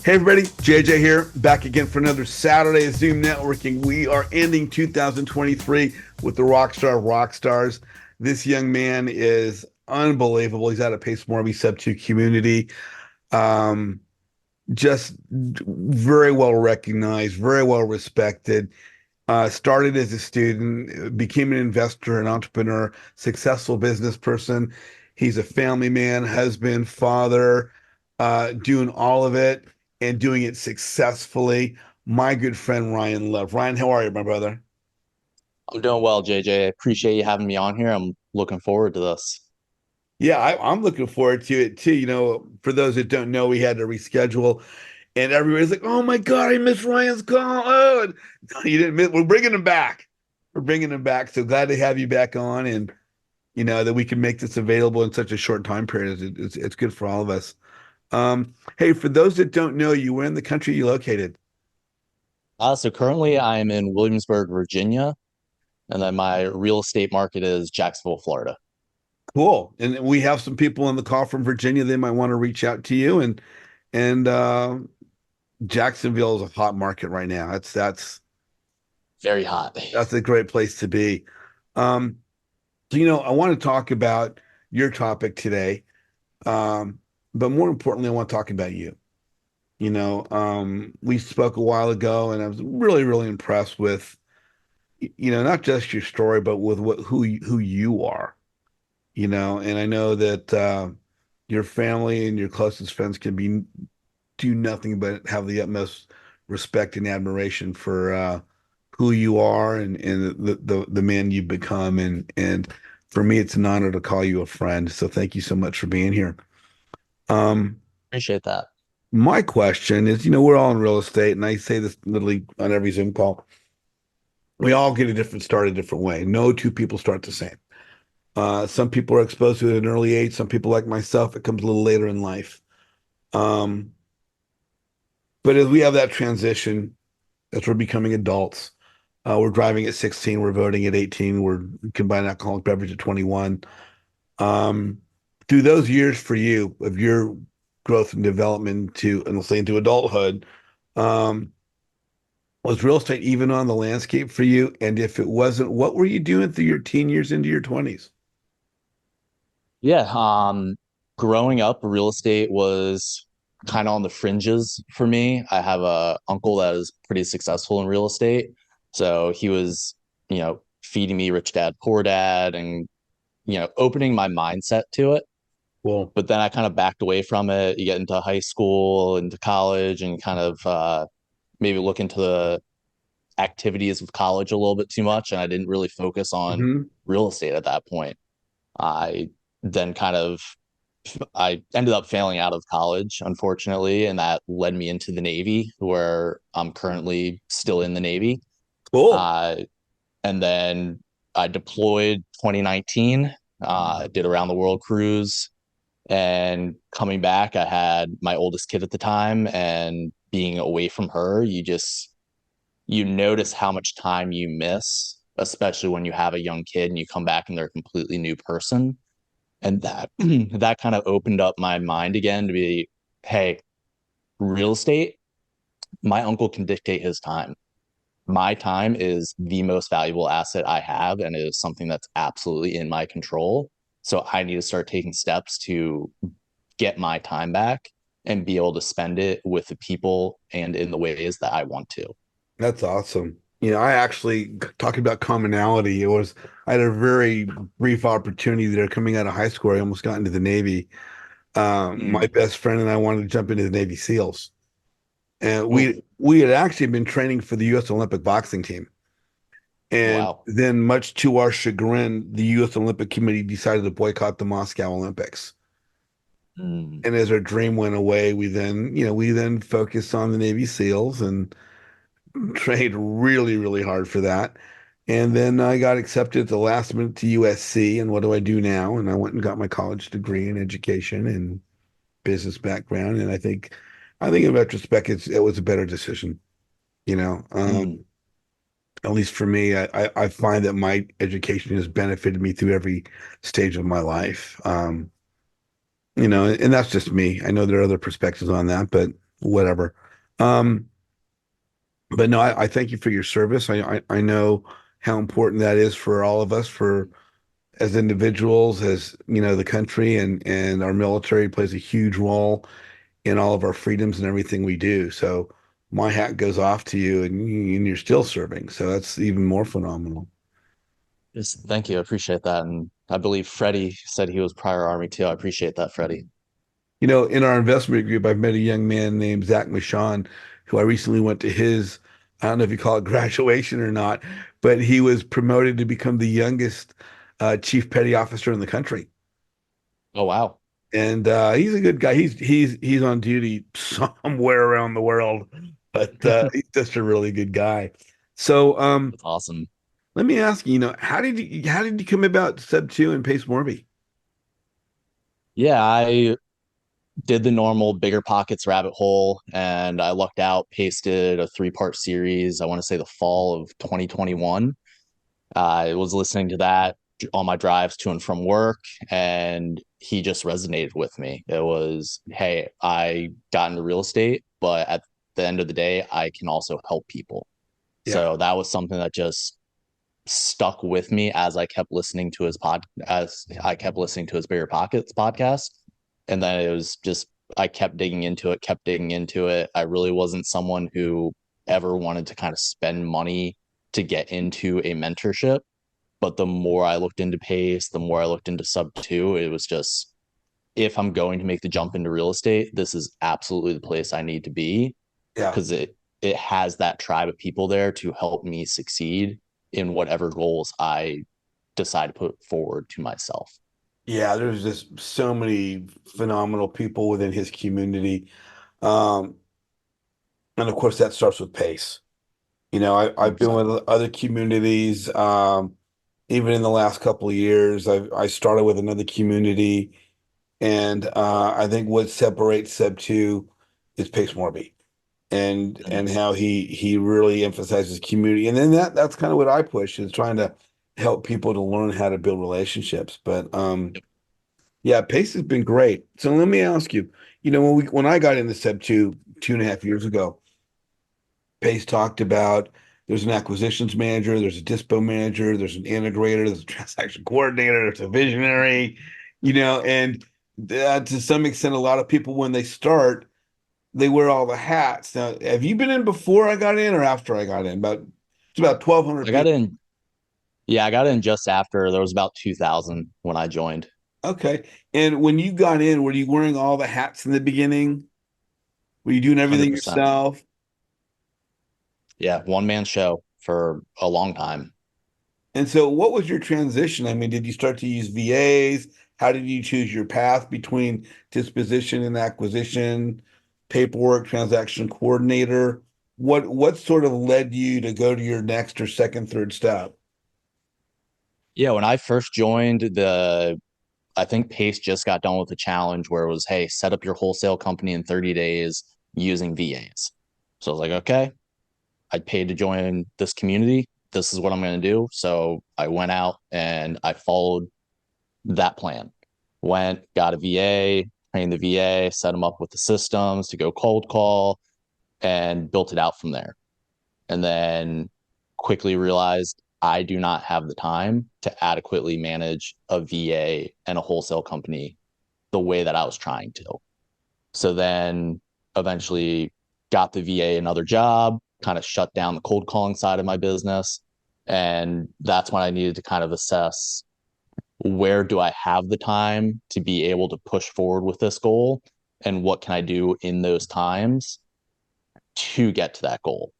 Hey everybody, JJ here, back again for another Saturday of Zoom Networking. We are ending 2023 with the rockstar of rock stars. This young man is unbelievable. He's out of Pace Morby Sub 2 community. Um, just very well recognized, very well respected. Started as a student, became an investor, an entrepreneur, successful business person. He's a family man, husband, father, doing all of it and doing it successfully. My good friend Ryan Love. Ryan, how are you, my brother? I'm doing well, JJ. I appreciate you having me on here. I'm looking forward to this. Yeah, I'm looking forward to it too. For those that don't know, we had to reschedule, and everybody's like, "Oh my God, I missed Ryan's call." Oh, and no, you didn't miss. We're bringing him back. We're bringing him back. So glad to have you back on, and that we can make this available in such a short time period. It's good for all of us. Hey, for those that don't know you, where in the country are you located? So currently I'm in Williamsburg, Virginia, and then my real estate market is Jacksonville, Florida. Cool. And we have some people on the call from Virginia. They might want to reach out to you, and Jacksonville is a hot market right now. Very hot. That's a great place to be. Um, I want to talk about your topic today, but more importantly, I want to talk about you. We spoke a while ago, and I was really, really impressed with, not just your story, but with who you are. And I know that your family and your closest friends can be do nothing but have the utmost respect and admiration for who you are and the man you've become. And for me, it's an honor to call you a friend. So thank you so much for being here. Um, Appreciate that. my question is, we're all in real estate, and I say this literally on every Zoom call. We all get a different start a different way. No two people start the same. Some people are exposed to it at an early age. Some people, like myself, it comes a little later in life. Um, but as we have that transition, as we're becoming adults, we're driving at 16, we're voting at 18, we're combining alcoholic beverage at 21. Um, through those years for you of your growth and development and let's say into adulthood, um, was real estate even on the landscape for you? And if it wasn't, what were you doing through your teen years into your 20s? Yeah, growing up, real estate was kind of on the fringes for me. I have a uncle that is pretty successful in real estate. So he was, feeding me Rich Dad, Poor Dad and, opening my mindset to it. Well, But then I kind of backed away from it. You get into high school, into college, and kind of maybe look into the activities of college a little bit too much. And I didn't really focus on mhm. real estate at that point. I then kind of I ended up failing out of college, unfortunately, and that led me into the Navy, where I'm currently still in the Navy. Cool. Uh, and then I deployed 2019, did a around the world cruise, and coming back, I had my oldest kid at the time, and being away from her, you notice how much time you miss, especially when you have a young kid and you come back and they're a completely new person. And that that kind of opened up my mind again to be, hey, real estate, my uncle can dictate his time. My time is the most valuable asset I have, and it is something that's absolutely in my control. So I need to start taking steps to get my time back and be able to spend it with the people and in the ways that I want to. That's awesome. I actually talking about commonality. I had a very brief opportunity there coming out of high school. I almost got into the Navy. My Mm. best friend and I wanted to jump into the Navy SEALs, and Ooh, we had actually been training for the U.S. Olympic boxing team. And wow. then, much to our chagrin, the U.S. Olympic Committee decided to boycott the Moscow Olympics. Mm. And as our dream went away, we then focused on the Navy SEALs and trained really, really hard for that. And then I got accepted at the last minute to USC. And what do I do now? And I went and got my college degree in education and business background. And I think in retrospect, it was a better decision. You know, Mm. um, at least for me, I find that my education has benefited me through every stage of my life. And that's just me. I know there are other perspectives on that, but whatever. Um, but no, I thank you for your service. I know how important that is for all of us, for as individuals, as the country and our military plays a huge role in all of our freedoms and everything we do. So my hat goes off to you, and you're still serving. So that's even more phenomenal. Just thank you. I appreciate that. And I believe Freddie said he was prior Army too. I appreciate that, Freddie. In our investment group, I've met a young man named Zach Michon, who I recently went to his, I don't know if you call it graduation or not, but he was promoted to become the youngest chief petty officer in the country. Oh, wow. And he's a good guy. He's on duty somewhere around the world, but he's just a really good guy. So That's awesome. let me ask you, how did you come about Sub 2 and Pace Morby? Yeah, I did the normal bigger pockets rabbit hole and I lucked out, pasted a 3-part series. I want to say the fall of 2021. I was listening to that on my drives to and from work, and he just resonated with me. It was, hey, I got into real estate, but at the end of the day, I can also help people. Yeah. So that was something that just stuck with me as I kept listening to his Bigger Pockets podcast. And then it was just I kept digging into it. I really wasn't someone who ever wanted to kind of spend money to get into a mentorship. But the more I looked into Pace, the more I looked into Sub 2, it was just, if I'm going to make the jump into real estate, this is absolutely the place I need to be, Yeah. because it has that tribe of people there to help me succeed in whatever goals I decide to put forward to myself. Yeah, there's just so many phenomenal people within his community. Um, and of course that starts with Pace. I've been 100%. with other communities, even in the last couple of years. I started with another community, and I think what separates Sub 2 is Pace Morby, and Nice. how he really emphasizes community. And then that's kind of what I push, is trying to help people to learn how to build relationships. But yeah, Pace has been great. So let me ask you, when I got into Sub 2 2.5 years ago, Pace talked about there's an acquisitions manager, there's a dispo manager, there's an integrator, there's a transaction coordinator, there's a visionary, and to some extent, a lot of people, when they start, they wear all the hats. Now, have you been in before I got in or after I got in? It's about 1,200 I got people. in, yeah, I got in just after. There was about 2,000 when I joined. Okay. And when you got in, were you wearing all the hats in the beginning? Were you doing everything 100%. yourself? Yeah, one man show for a long time. And so, what was your transition? I mean, did you start to use VAs? How did you choose your path between disposition and acquisition, paperwork, transaction coordinator? What sort of led you to go to your next or second, third step? Yeah, when I first joined, I think Pace just got done with the challenge where it was, hey, set up your wholesale company in 30 days using VAs. So I was like, okay, I paid to join this community. This is what I'm going to do. So I went out and I followed that plan. Went, got a VA, trained the VA, set them up with the systems to go cold call, and built it out from there. And then quickly realized I do not have the time to adequately manage a VA and a wholesale company the way that I was trying to. So then eventually got the VA another job, kind of shut down the cold calling side of my business. And that's when I needed to kind of assess, where do I have the time to be able to push forward with this goal? And what can I do in those times to get to that goal?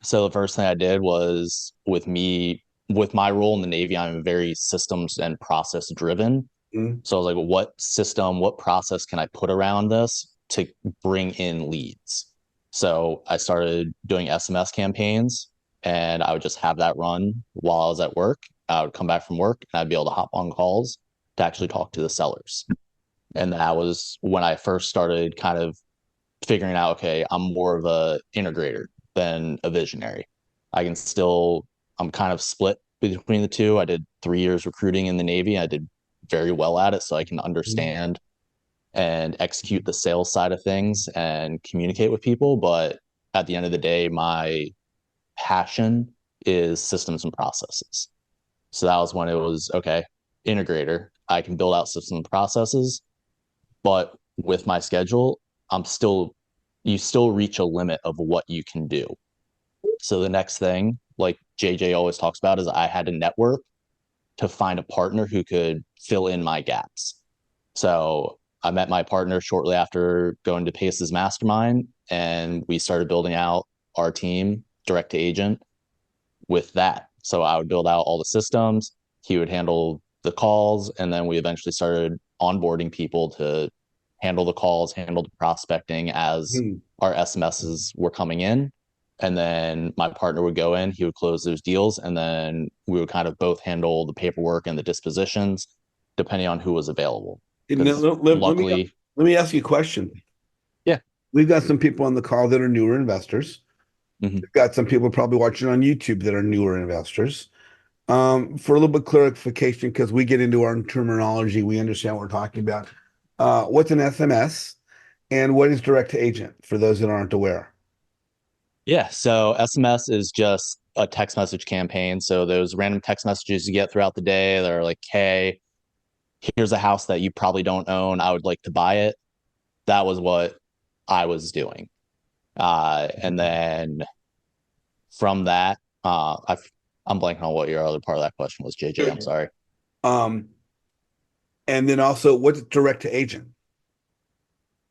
So the first thing I did was, with my role in the Navy, I'm very systems and process driven. Mm, So I was like, what system, what process can I put around this to bring in leads? So I started doing SMS campaigns, and I would just have that run while I was at work. I would come back from work and I'd be able to hop on calls to actually talk to the sellers. And that was when I first started kind of figuring out, okay, I'm more of a integrator than a visionary. I can still, I'm kind of split between the two. I did 3 years recruiting in the Navy. I did very well at it, so I can mm, understand and execute the sales side of things and communicate with people. But at the end of the day, my passion is systems and processes. So that was when it was okay, integrator. I can build out systems and processes, but with my schedule, you still reach a limit of what you can do. So the next thing, like JJ always talks about, is I had to network to find a partner who could fill in my gaps. So I met my partner shortly after going to Pace's mastermind, and we started building out our team direct to agent with that. So I would build out all the systems, he would handle the calls, and then we eventually started onboarding people to handle the calls, handle the prospecting as Hmm. our SMSs were coming in. And then my partner would go in, he would close those deals, and then we would kind of both handle the paperwork and the dispositions depending on who was available. And Because luckily, let me ask you a question. yeah. We've got some people on the call that are newer investors. Mhm. We've got some people probably watching on YouTube that are newer investors. For a little bit clarification, because we get into our terminology, we understand what we're talking about. What's an SMS and what is direct to agent for those that aren't aware? Yeah, so SMS is just a text message campaign. So those random text messages you get throughout the day that are like, hey, here's a house that you probably don't own. I would like to buy it. That was what I was doing. And then from that, I'm blanking on what your other part of that question was, JJ. I'm sorry. Um, and then also, what's direct to agent?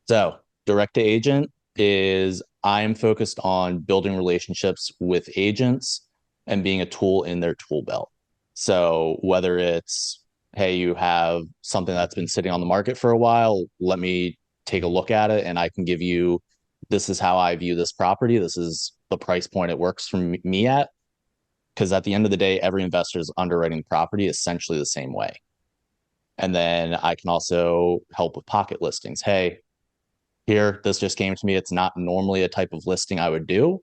So direct to agent is I'm focused on building relationships with agents and being a tool in their tool belt. So whether it's, hey, you have something that's been sitting on the market for a while, let me take a look at it and I can give you, this is how I view this property. This is the price point it works for me at. Because at the end of the day, every investor is underwriting property essentially the same way. And then I can also help with pocket listings. Hey, here, this just came to me. It's not normally a type of listing I would do,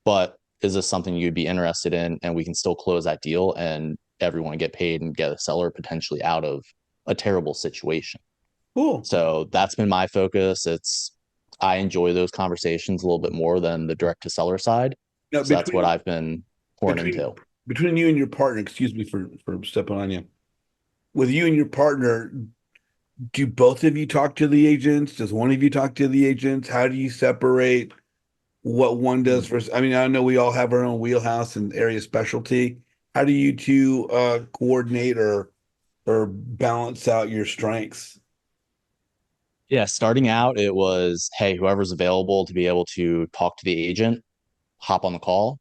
but is this something you'd be interested in? And we can still close that deal and everyone get paid and get a seller potentially out of a terrible situation. Cool. So that's been my focus. I enjoy those conversations a little bit more than the direct to seller side. Now, So that's what I've been pouring between into. between you and your partner, excuse me for stepping on you. With you and your partner, do both of you talk to the agents? Does one of you talk to the agents? How do you separate what one does versus? I mean, I know we all have our own wheelhouse and area specialty. How do you two coordinate or balance out your strengths? Yeah, starting out, it was, hey, whoever's available to be able to talk to the agent, hop on the call.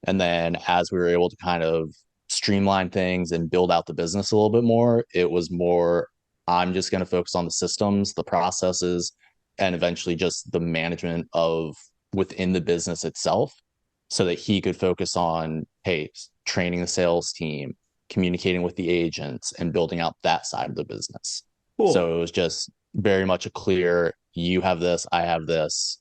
And then as we were able to kind of streamline things and build out the business a little bit more, it was more, I'm just going to focus on the systems, the processes, and eventually just the management of within the business itself so that he could focus on, hey, training the sales team, communicating with the agents, and building out that side of the business. Cool. So it was just very much a clear, you have this, I have this.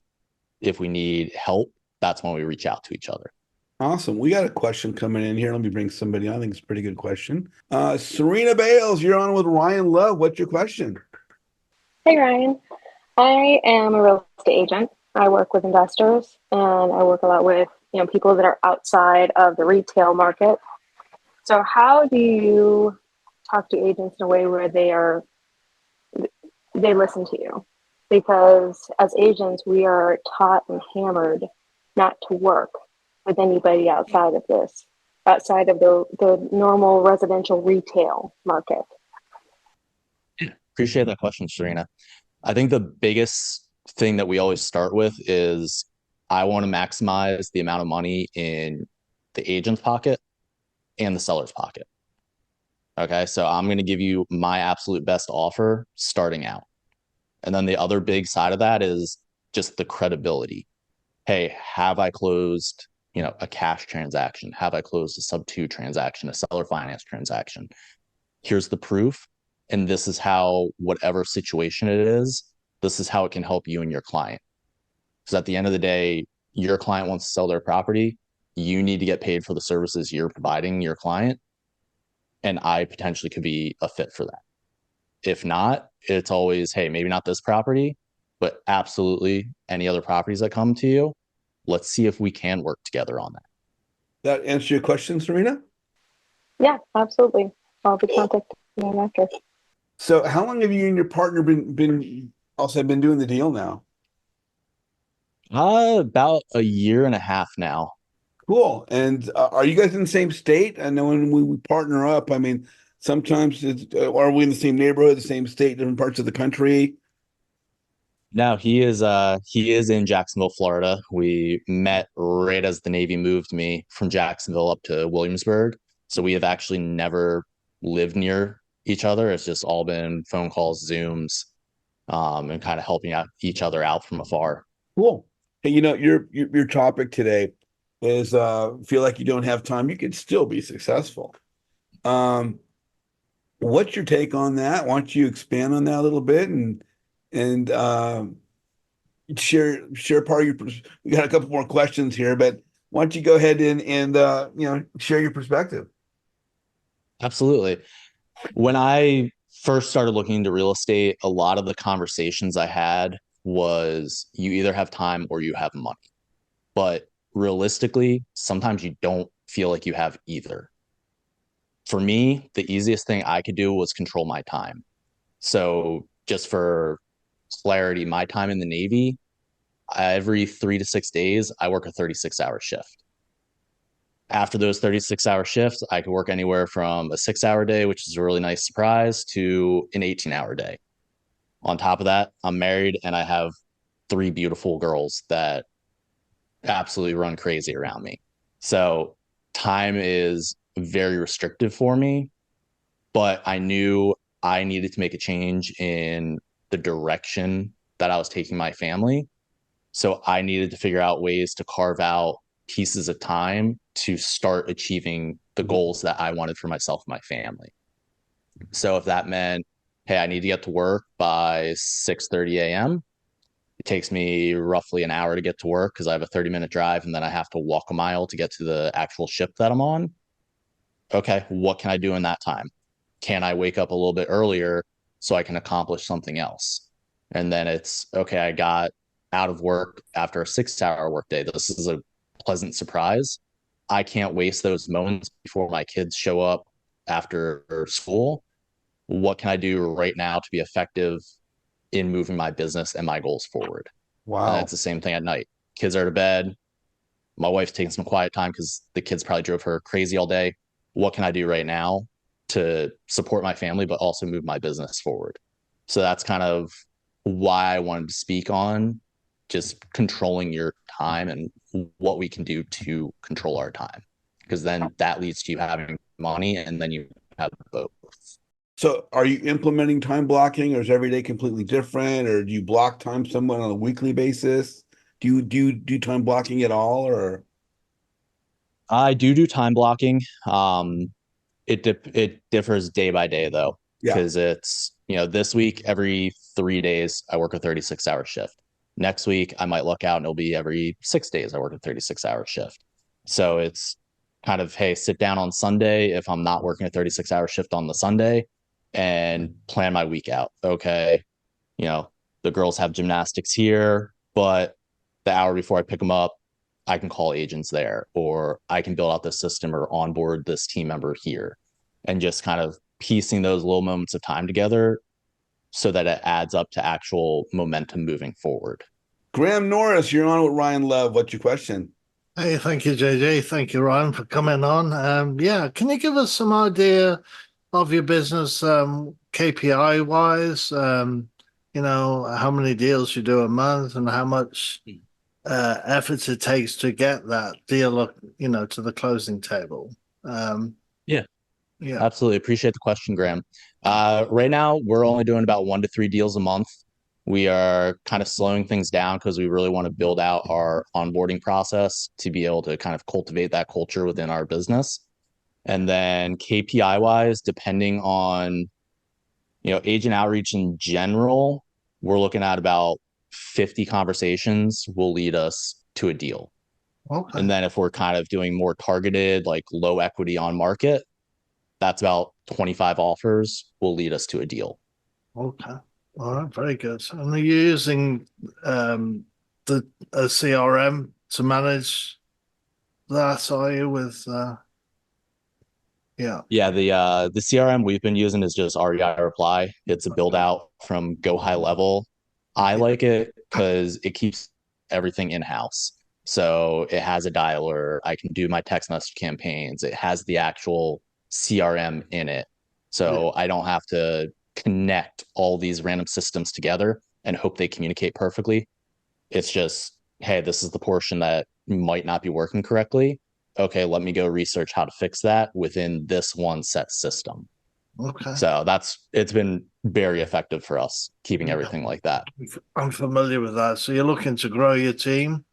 If we need help, that's when we reach out to each other. Awesome. We got a question coming in here. Let me bring somebody on. I think it's a pretty good question. Serena Bales, you're on with Ryan Love. What's your question? Hey Ryan, I am a real estate agent. I work with investors and I work a lot with people that are outside of the retail market. So how do you talk to agents in a way where they listen to you? Because as agents, we are taught and hammered not to work with anybody outside of this, outside of the normal residential retail market. Appreciate that question, Serena. I think the biggest thing that we always start with is I want to maximize the amount of money in the agent's pocket and the seller's pocket. Okay, so I'm going to give you my absolute best offer starting out. And then the other big side of that is just the credibility. Hey, have I closed, a cash transaction? Have I closed a sub two transaction, a seller finance transaction? Here's the proof. And this is how, whatever situation it is, this is how it can help you and your client. Because at the end of the day, your client wants to sell their property. You need to get paid for the services you're providing your client. And I potentially could be a fit for that. If not, it's always, hey, maybe not this property, but absolutely any other properties that come to you. Let's see if we can work together on that. That answer your question, Serena? Yeah, absolutely. I'll be contacting you after. So how long have you and your partner been doing the deal now? About a year and a half now. Cool. And are you guys in the same state? I know when we partner up, I mean, sometimes are we in the same neighborhood, the same state, different parts of the country? Now he is in Jacksonville, Florida. We met right as the Navy moved me from Jacksonville up to Williamsburg. So we have actually never lived near each other. It's just all been phone calls, Zooms, and kind of helping out each other out from afar. Cool. Hey, your topic today is feel like you don't have time, you can still be successful. Um, what's your take on that? Why don't you expand on that a little bit and share part of we got a couple more questions here, but why don't you go ahead and share your perspective? Absolutely. When I first started looking into real estate, a lot of the conversations I had was you either have time or you have money. But realistically, sometimes you don't feel like you have either. For me, the easiest thing I could do was control my time. So, just for clarity, my time in the Navy, every 3 to 6 days, I work a 36-hour shift. After those 36-hour shifts, I could work anywhere from a 6-hour day, which is a really nice surprise, to an 18-hour day. On top of that, I'm married and I have 3 beautiful girls that absolutely run crazy around me. So time is very restrictive for me, but I knew I needed to make a change in the direction that I was taking my family. So I needed to figure out ways to carve out pieces of time to start achieving the goals that I wanted for myself and my family. So if that meant, hey, I need to get to work by 6:30 a.m., it takes me roughly an hour to get to work because I have a 30-minute drive and then I have to walk a mile to get to the actual ship that I'm on. Okay, what can I do in that time? Can I wake up a little bit earlier so I can accomplish something else? And then it's okay, I got out of work after a 6-hour workday. This is a pleasant surprise. I can't waste those moments before my kids show up after school. What can I do right now to be effective in moving my business and my goals forward? And Wow. it's the same thing at night. Kids are to bed. My wife's taking some quiet time because the kids probably drove her crazy all day. What can I do right now to support my family, but also move my business forward? So that's kind of why I wanted to speak on just controlling your time and what we can do to control our time. Because then that leads to you having money and then you have both. So are you implementing time blocking, or is every day completely different, or do you block time somewhat on a weekly basis? Do you do time blocking at all, or I do time blocking. It differs day by day though, yeah. because it's, this week, every 3 days, I work a 36-hour shift. Next week, I might look out and it'll be every 6 days I work a 36-hour shift. So it's kind of, hey, sit down on Sunday if I'm not working a 36-hour shift on the Sunday and plan my week out. Okay, you know, the girls have gymnastics here, but the hour before I pick them up, I can call agents there, or I can build out this system or onboard this team member here, and just kind of piecing those little moments of time together so that it adds up to actual momentum moving forward. Graham Norris, you're on with Ryan Love. What's your question? Hey, thank you, JJ. Thank you, Ryan, for coming on. Yeah, can you give us some idea of your business, KPI wise? How many deals you do a month and how much efforts it takes to get that deal, to the closing table. Yeah. Yeah. Absolutely. Appreciate the question, Graham. Right now, we're only doing about 1 to 3 deals a month. We are kind of slowing things down because we really want to build out our onboarding process to be able to kind of cultivate that culture within our business. And then KPI wise, depending on, agent outreach in general, we're looking at about 50 conversations will lead us to a deal. Okay. And then if we're kind of doing more targeted, like low equity on market, that's about 25 offers will lead us to a deal. Okay. All right. Very good. And are you using the a CRM to manage that? Are you with? Yeah. Yeah, the CRM we've been using is just REI Reply. It's a build out from Go High Level. I like it because it keeps everything in house. So it has a dialer. I can do my text message campaigns. It has the actual CRM in it. So I don't have to connect all these random systems together and hope they communicate perfectly. It's just, hey, this is the portion that might not be working correctly. Okay, let me go research how to fix that within this one set system. Okay. So it's been very effective for us keeping everything like that. I'm familiar with that. So you're looking to grow your team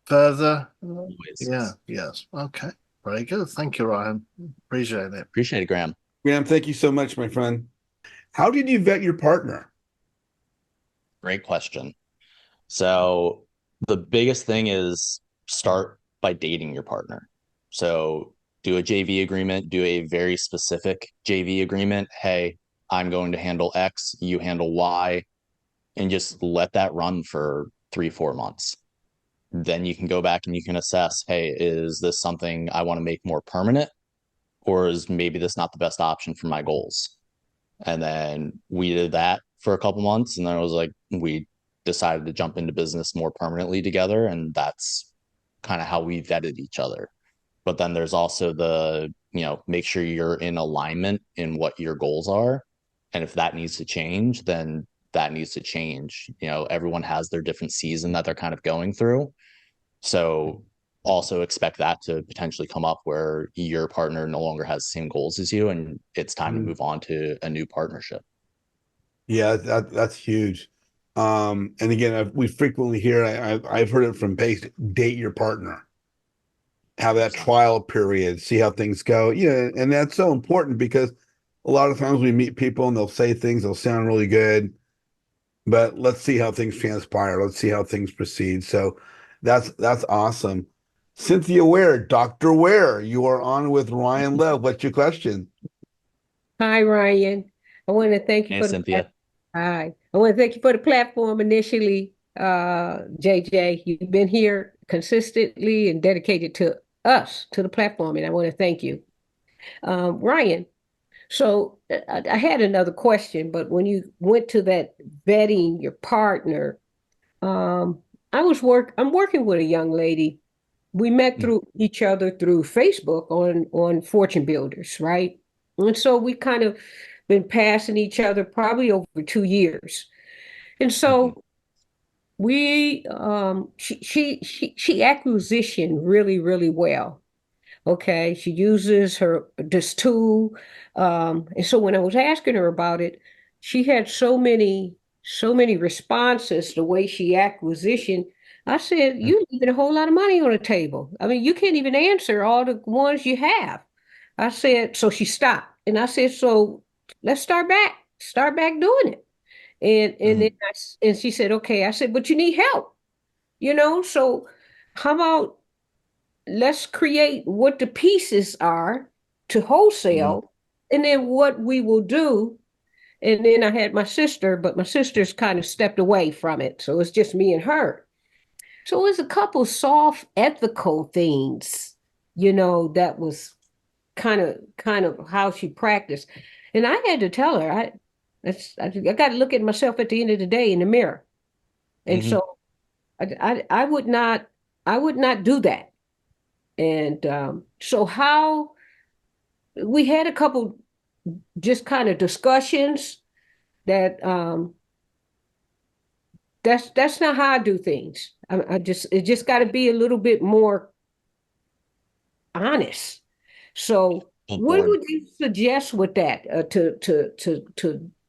further? Always. Yeah. Yes. Okay. Very good. Thank you, Ryan. Appreciate it. Appreciate it, Graham. Graham, thank you so much, my friend. How did you vet your partner? Great question. So the biggest thing is start by dating your partner. So do a JV agreement, do a very specific JV agreement. Hey, I'm going to handle X, you handle Y, and just let that run for 3-4 months. Then you can go back and you can assess, hey, is this something I want to make more permanent? Or is maybe this not the best option for my goals? And then we did that for a couple months. And then it was like, we decided to jump into business more permanently together. And that's kind of how we vetted each other. But then there's also make sure you're in alignment in what your goals are. And if that needs to change, then that needs to change. Everyone has their different season that they're kind of going through. So also expect that to potentially come up where your partner no longer has the same goals as you and it's time to move on to a new partnership. Yeah, that's huge. And again, we frequently hear, I've heard it from base, date your partner, have that trial period, see how things go. Yeah, and that's so important because a lot of times we meet people and they'll say things, they'll sound really good, but let's see how things transpire. Let's see how things proceed. So that's awesome. Cynthia Ware, Dr. Ware, you are on with Ryan Love. What's your question? Hi, Ryan. I want to thank you Hey, for the Cynthia. hi. I want to thank you for the platform initially, JJ. You've been here consistently and dedicated to us, to the platform, and I want to thank you. Ryan, so I had another question, but when you went to that vetting your partner, um, I'm working with a young lady. We met through each other through Facebook on Fortune Builders, right? And so we kind of been passing each other probably over 2 years. And so she acquisition really, really well. Okay. She uses this tool. And so when I was asking her about it, she had so many responses the way she acquisition. I said, you're leaving a whole lot of money on the table. I mean, you can't even answer all the ones you have. I said, so she stopped. And I said, so let's start back doing it. And she said, okay. I said, but you need help, so how about let's create what the pieces are to wholesale and then what we will do. And then I had my sister, but my sister's kind of stepped away from it. So it's just me and her. So it's a couple soft ethical things, that was kind of how she practiced. And I had to tell her, I got to look at myself at the end of the day in the mirror. And so I would not do that. And so how we had a couple just kind of discussions that that's not how I do things. It just got to be a little bit more honest. So what would you suggest with that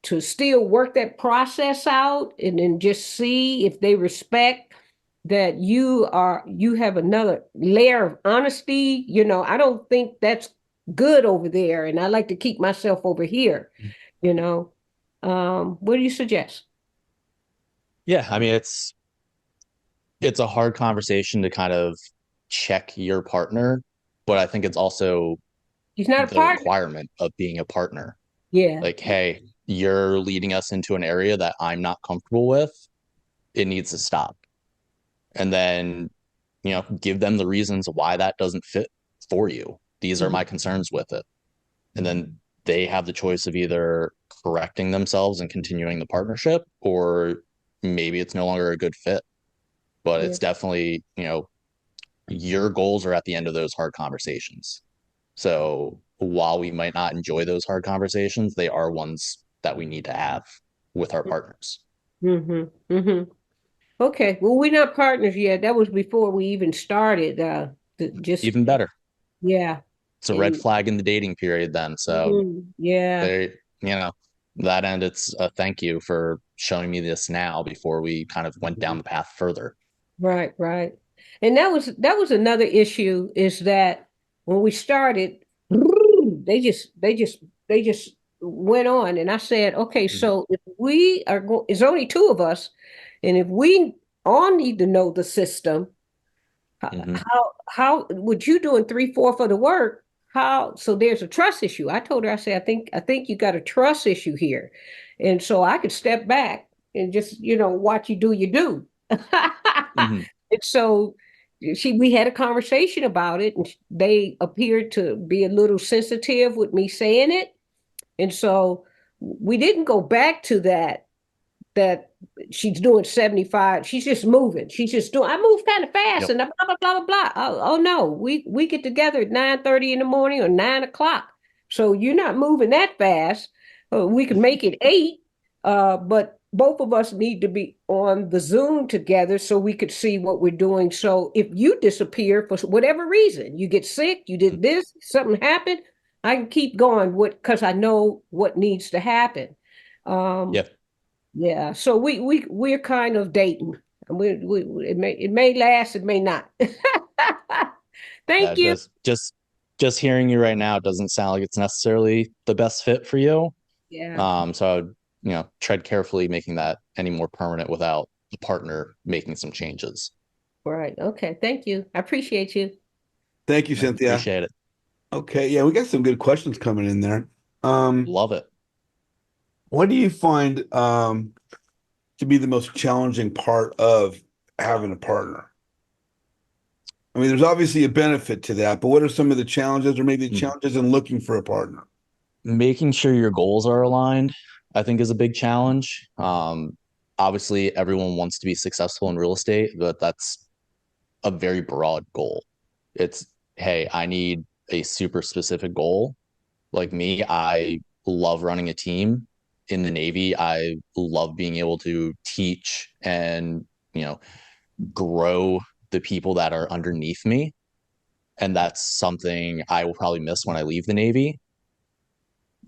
to still work that process out and then just see if they respect that you have another layer of honesty? I don't think that's good over there, and I like to keep myself over here. What do you suggest? Yeah, I mean it's a hard conversation to kind of check your partner, but I think it's also He's not a the partner. requirement of being a partner. Yeah. Like, hey, you're leading us into an area that I'm not comfortable with. It needs to stop. And then, give them the reasons why that doesn't fit for you. These are my concerns with it. And then they have the choice of either correcting themselves and continuing the partnership, or maybe it's no longer a good fit. But it's definitely, your goals are at the end of those hard conversations. So while we might not enjoy those hard conversations, they are ones that we need to have with our partners. Mm-hmm. Mm-hmm. Okay. Well, we're not partners yet. That was before we even started. Just Even better. yeah. It's a red flag in the dating period then. So yeah. they, that end, it's a thank you for showing me this now before we kind of went down the path further. Right, right. And that was another issue, is that when we started, they just went on. And I said, okay, so if we are it's only two of us, and if we all need to know the system, how would you doing 3/4 of the work? How, so there's a trust issue. I told her, I said, I think you got a trust issue here. And so I could step back and just, watch you do you do. Mm-hmm. And so we had a conversation about it, and they appeared to be a little sensitive with me saying it. And so we didn't go back to that she's doing 75. She's just moving. She's just doing, I move kind of fast, Yep. and blah, blah, blah, blah, blah. Oh no, we get together at 9:30 in the morning or 9 o'clock. So you're not moving that fast. We can make it 8, but both of us need to be on the Zoom together so we could see what we're doing. So if you disappear for whatever reason, you get sick, you did this, something happened, I can keep going because I know what needs to happen. Yep. Yeah, so we're kind of dating. It may last, it may not. Thank you. Just hearing you right now, it doesn't sound like it's necessarily the best fit for you. Yeah. So I would, tread carefully making that any more permanent without the partner making some changes. Right. Okay. Thank you. I appreciate you. Thank you, Cynthia. Appreciate it. Okay, yeah, we got some good questions coming in there. Love it. What do you find to be the most challenging part of having a partner? I mean, there's obviously a benefit to that, but what are some of the challenges, or maybe the challenges in looking for a partner? Making sure your goals are aligned, I think, is a big challenge. Obviously, everyone wants to be successful in real estate, but that's a very broad goal. It's, hey, I need a super specific goal. Like me, I love running a team. In the Navy, I love being able to teach and, grow the people that are underneath me. And that's something I will probably miss when I leave the Navy.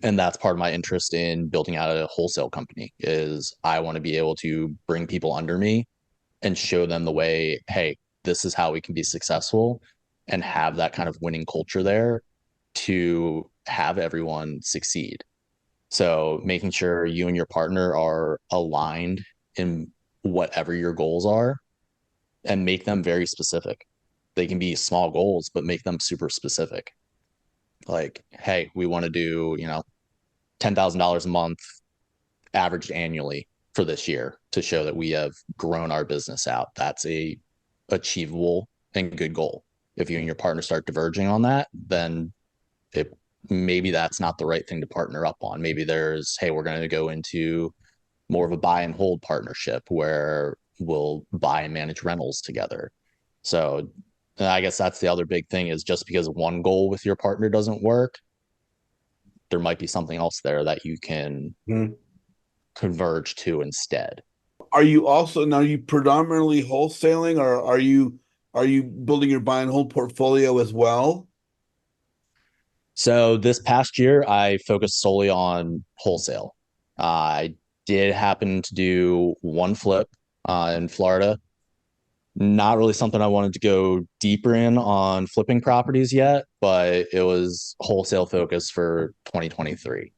And that's part of my interest in building out a wholesale company, is I want to be able to bring people under me and show them the way, hey, this is how we can be successful, and have that kind of winning culture there to have everyone succeed. So making sure you and your partner are aligned in whatever your goals are, and make them very specific. They can be small goals, but make them super specific. Like, hey, we want to do, $10,000 a month averaged annually for this year to show that we have grown our business out. That's a achievable and good goal. If you and your partner start diverging on that, then maybe that's not the right thing to partner up on. Maybe there's, hey, we're going to go into more of a buy and hold partnership where we'll buy and manage rentals together. So I guess that's the other big thing, is just because one goal with your partner doesn't work, there might be something else there that you can converge to instead. Are you predominantly wholesaling, or are you building your buy and hold portfolio as well? So this past year, I focused solely on wholesale. I did happen to do one flip in Florida. Not really something I wanted to go deeper in on flipping properties yet, but it was wholesale focus for 2023.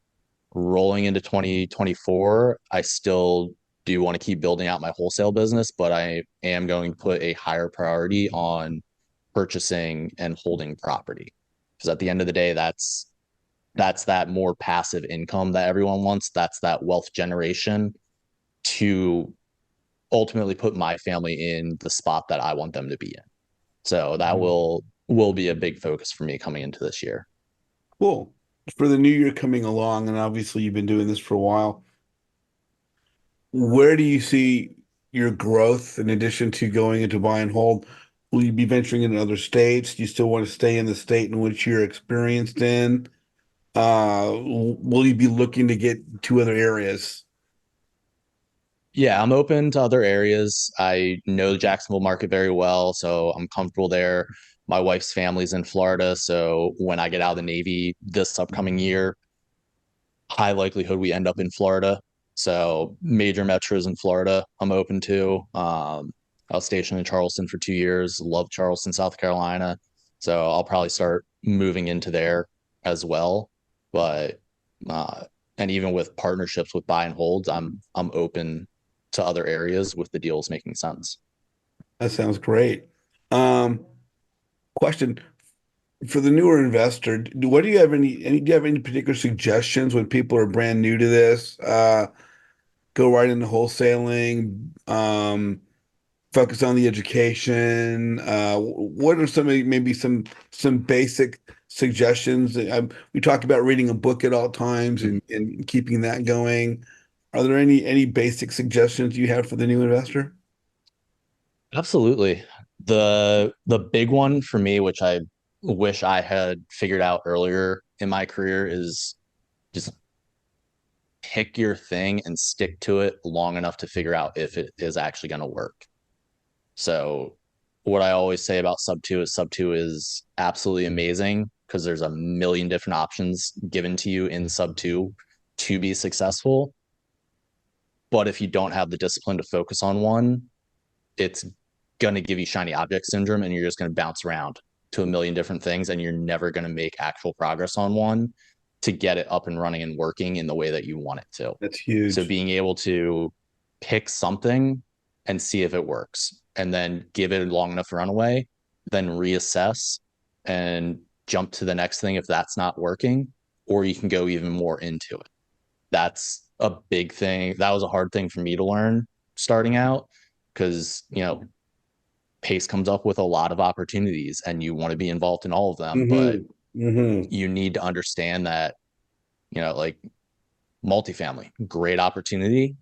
Rolling into 2024, I still do want to keep building out my wholesale business, but I am going to put a higher priority on purchasing and holding property. Because at the end of the day, that's that's that more passive income that everyone wants. That's that wealth generation to ultimately put my family in the spot that I want them to be in. So that will be a big focus for me coming into this year. Cool. For the new year coming along, and obviously you've been doing this for a while, where do you see your growth in addition to going into buy and hold? Will you be venturing into other states? Do you still want to stay in the state in which you're experienced in? Will you be looking to get to other areas? Yeah, I'm open to other areas. I know the Jacksonville market very well, so I'm comfortable there. My wife's family's in Florida, so when I get out of the Navy this upcoming year, high likelihood we end up in Florida. So major metros in Florida, I'm open to. I was stationed in Charleston for 2 years, love Charleston, South Carolina. So I'll probably start moving into there as well. But and even with partnerships with buy and holds, I'm open to other areas with the deals making sense. That sounds great. Um, Question for the newer investor, what do you have do you have any particular suggestions when people are brand new to this? Go right into wholesaling, focus on the education. What are maybe some basic suggestions? We talk about reading a book at all times and keeping that going. Are there any basic suggestions you have for the new investor? Absolutely. The big one for me, which I wish I had figured out earlier in my career, is just pick your thing and stick to it long enough to figure out if it is actually going to work. So what I always say about sub two is absolutely amazing because there's a million different options given to you in sub two to be successful. But if you don't have the discipline to focus on one, it's going to give you shiny object syndrome and you're just going to bounce around to a million different things and you're never going to make actual progress on one to get it up and running and working in the way that you want it to. That's huge. So being able to pick something and see if it works and then give it long enough to run away, then reassess and jump to the next thing if that's not working, or you can go even more into it. That's a big thing. That was a hard thing for me to learn starting out because, Pace comes up with a lot of opportunities and you want to be involved in all of them, but you need to understand that, like multifamily, great opportunity.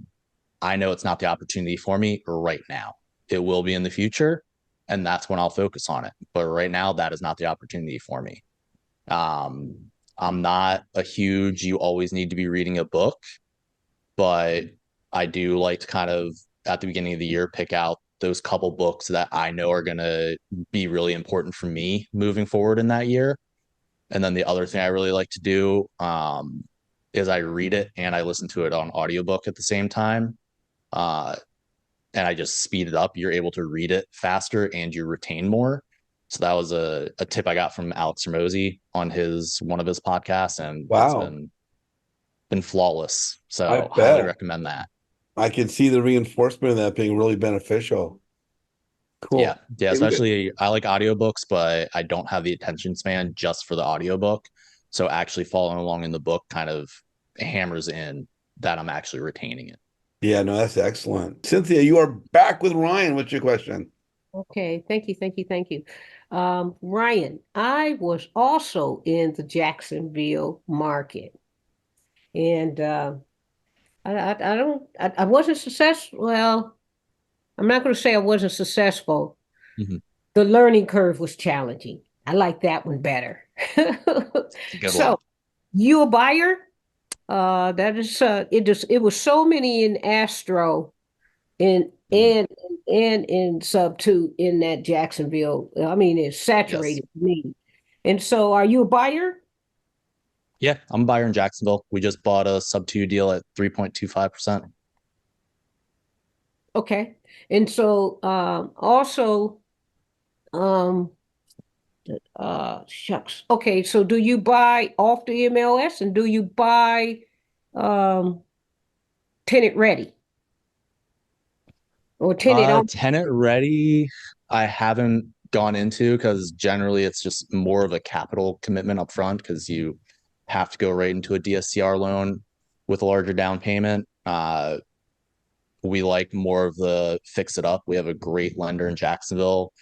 I know it's not the opportunity for me right now. It will be in the future, and that's when I'll focus on it. But right now, that is not the opportunity for me. I'm not a huge, you always need to be reading a book, but I do like to kind of at the beginning of the year pick out those couple books that I know are going to be really important for me moving forward in that year. And then the other thing I really like to do is I read it and I listen to it on audiobook at the same time. And I just speed it up. You're able to read it faster and you retain more. So that was a tip I got from Alex Ramosi on one of his podcasts, and Wow. it's been flawless. I So highly bet. recommend that. I can see the reinforcement of that being really beneficial. Cool. Yeah. Especially I like audiobooks, but I don't have the attention span just for the audiobook. So actually following along in the book kind of hammers in that I'm actually retaining it. Yeah, no, that's excellent. Cynthia, you are back with Ryan. What's your question? Okay, thank you. Ryan, I was also in the Jacksonville market, and I wasn't successful. Well, I'm not going to say I wasn't successful. Mhm. The learning curve was challenging. I like that one better. Good So, one. you a buyer? That is it was so many in Astro and in sub two in that Jacksonville. I mean, it's saturated to me. And so are you a buyer? Yeah, I'm a buyer in Jacksonville. We just bought a sub two deal at 3.25%. Okay. And so also shucks. Okay, so do you buy off the MLS and do you buy um tenant ready or tenant on? Tenant ready, I haven't gone into because generally it's just more of a capital commitment up front because you have to go right into a DSCR loan with a larger down payment. We like more of the fix it up. We have a great lender in Jacksonville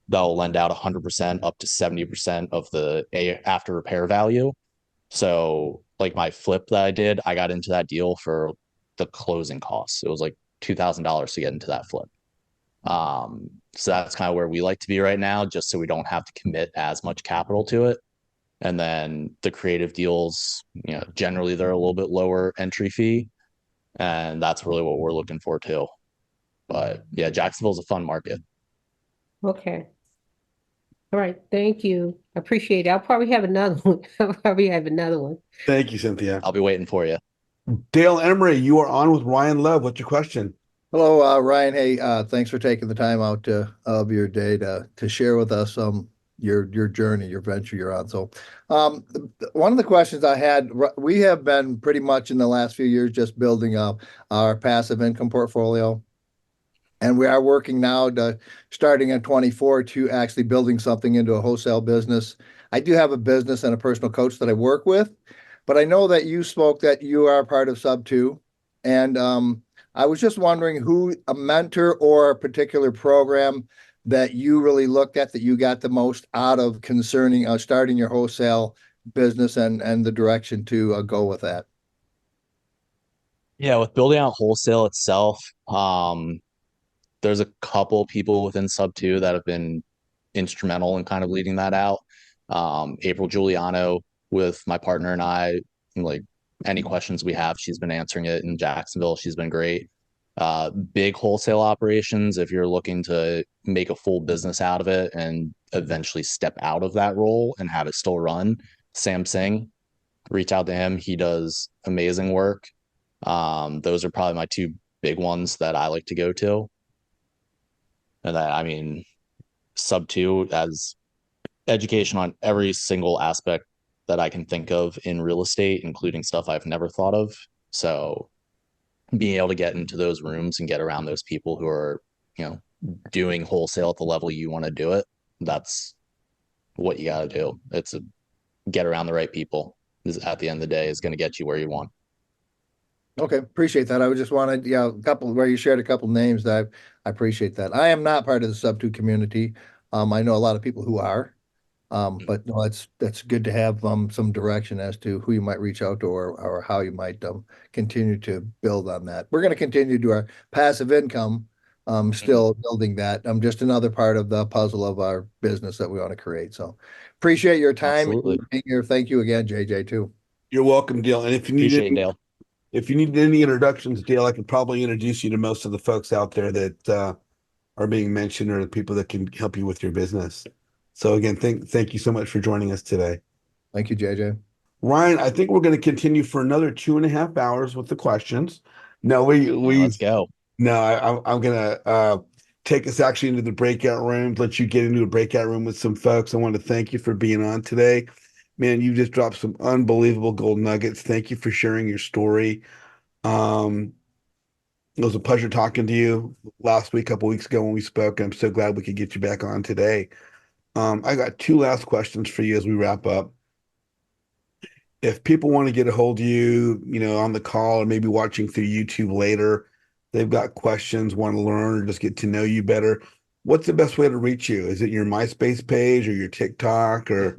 that'll lend out 100% up to 70% of the after repair value. So like my flip that I did, I got into that deal for the closing costs. It was like $2,000 to get into that flip. So that's kind of where we like to be right now, just so we don't have to commit as much capital to it. And then the creative deals, generally they're a little bit lower entry fee. And that's really what we're looking for too. But yeah, Jacksonville's a fun market. Okay. All right. Thank you. I appreciate it. I'll probably have another one. Thank you, Cynthia. I'll be waiting for you. Dale Emery, you are on with Ryan Love. What's your question? Hello, Ryan. Hey, thanks for taking the time out of your day to share with us your journey, your venture you're on. So, one of the questions I had, we have been pretty much in the last few years just building up our passive income portfolio, and we are working now to starting in 24 to actually building something into a wholesale business. I do have a business and a personal coach that I work with, but I know that you spoke that you are part of Sub2, and I was just wondering who a mentor or a particular program that you really looked at that you got the most out of concerning starting your wholesale business and the direction to go with that. Yeah, with building out wholesale itself, there's a couple people within Sub2 that have been instrumental in kind of leading that out. April Giuliano, with my partner and I, like any questions we have, she's been answering it in Jacksonville. She's been great. Big wholesale operations, if you're looking to make a full business out of it and eventually step out of that role and have it still run, Sam Singh, reach out to him. He does amazing work. Those are probably my two big ones that I like to go to. And that, I mean, Sub2 has education on every single aspect that I can think of in real estate, including stuff I've never thought of. So being able to get into those rooms and get around those people who are, doing wholesale at the level you want to do it, that's what you got to do. It's get around the right people at the end of the day is going to get you where you want. Okay, appreciate that. I just wanted, a couple where you shared a couple names that I appreciate that. I am not part of the Sub2 community. I know a lot of people who are, but no, that's good to have some direction as to who you might reach out to or how you might continue to build on that. We're going to continue to do our passive income, still building that. Just another part of the puzzle of our business that we want to create. So appreciate your time. Absolutely. Being here. Thank you again, JJ, too. You're welcome, Dale. And if you need Appreciate it, Dale. If you need any introductions, Dale, I could probably introduce you to most of the folks out there that are being mentioned or the people that can help you with your business. So again, thank you so much for joining us today. Thank you, JJ. Ryan, I think we're going to continue for another 2.5 hours with the questions. No, Let's go. No, I'm going to take us actually into the breakout rooms, let you get into a breakout room with some folks. I want to thank you for being on today. Man, you just dropped some unbelievable gold nuggets. Thank you for sharing your story. It was a pleasure talking to you last week, a couple weeks ago when we spoke. I'm so glad we could get you back on today. I got two last questions for you as we wrap up. If people want to get a hold of you, on the call or maybe watching through YouTube later, they've got questions, want to learn or just get to know you better, what's the best way to reach you? Is it your MySpace page or your TikTok, or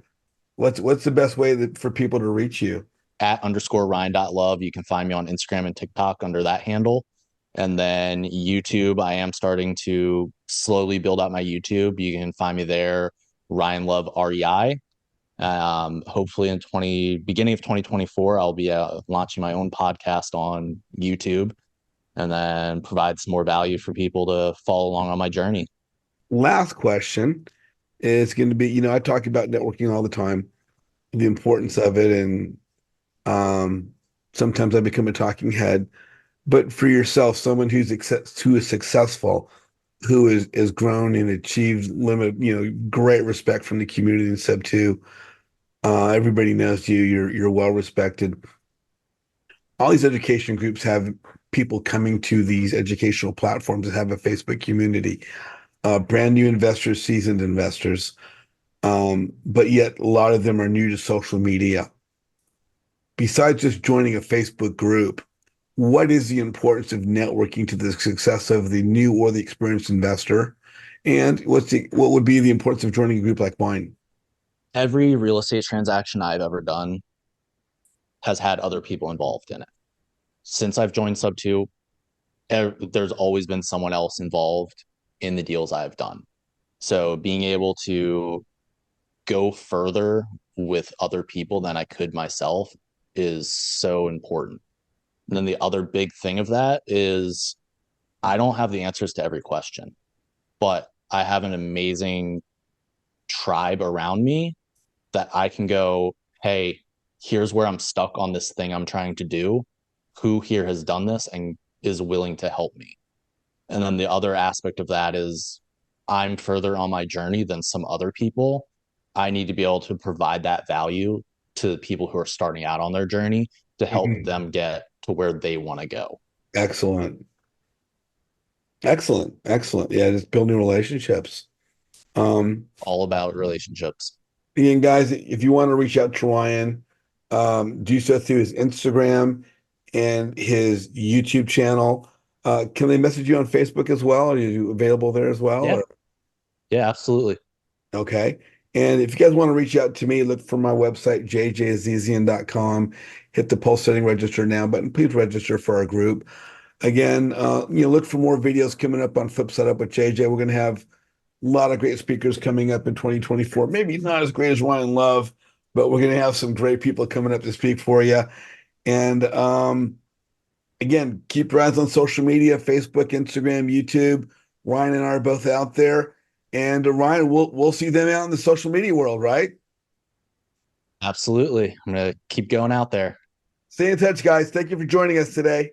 what's the best way for people to reach you? @_Ryan.love. You can find me on Instagram and TikTok under that handle. And then YouTube, I am starting to slowly build out my YouTube. You can find me there, Ryan Love REI. Hopefully in beginning of 2024, I'll be launching my own podcast on YouTube and then provide some more value for people to follow along on my journey. Last question is going to be, I talk about networking all the time, the importance of it, and sometimes I become a talking head. But for yourself, someone who is successful, who is grown and achieved great respect from the community in Sub2. Everybody knows you. You're well respected. All these education groups have people coming to these educational platforms that have a Facebook community. Brand new investors, seasoned investors, but yet a lot of them are new to social media. besides just joining a Facebook group, what is the importance of networking to the success of the new or the experienced investor? And what would be the importance of joining a group like mine? Every real estate transaction I've ever done has had other people involved in it. Since I've joined Sub2, there's always been someone else involved in the deals I've done. So being able to go further with other people than I could myself is so important. And then the other big thing of that is I don't have the answers to every question, but I have an amazing tribe around me that I can go, hey, here's where I'm stuck on this thing I'm trying to do. Who here has done this and is willing to help me? And then the other aspect of that is I'm further on my journey than some other people. I need to be able to provide that value to the people who are starting out on their journey to help them get to where they want to go. Excellent. Excellent. Excellent. Yeah, just building relationships. All about relationships. And guys, if you want to reach out to Ryan, do so through his Instagram and his YouTube channel. Can they message you on Facebook as well? Are you available there as well? Yeah. Yeah, absolutely. Okay. And if you guys want to reach out to me, look for my website, jjazizian.com. Hit the pulse setting register now button. Please register for our group. Again, look for more videos coming up on Flip Setup with JJ. We're going to have a lot of great speakers coming up in 2024. Maybe not as great as Ryan Love, but we're going to have some great people coming up to speak for you. And again, keep your eyes on social media, Facebook, Instagram, YouTube. Ryan and I are both out there. And Ryan, we'll see them out in the social media world, right? Absolutely. I'm going to keep going out there. Stay in touch, guys. Thank you for joining us today.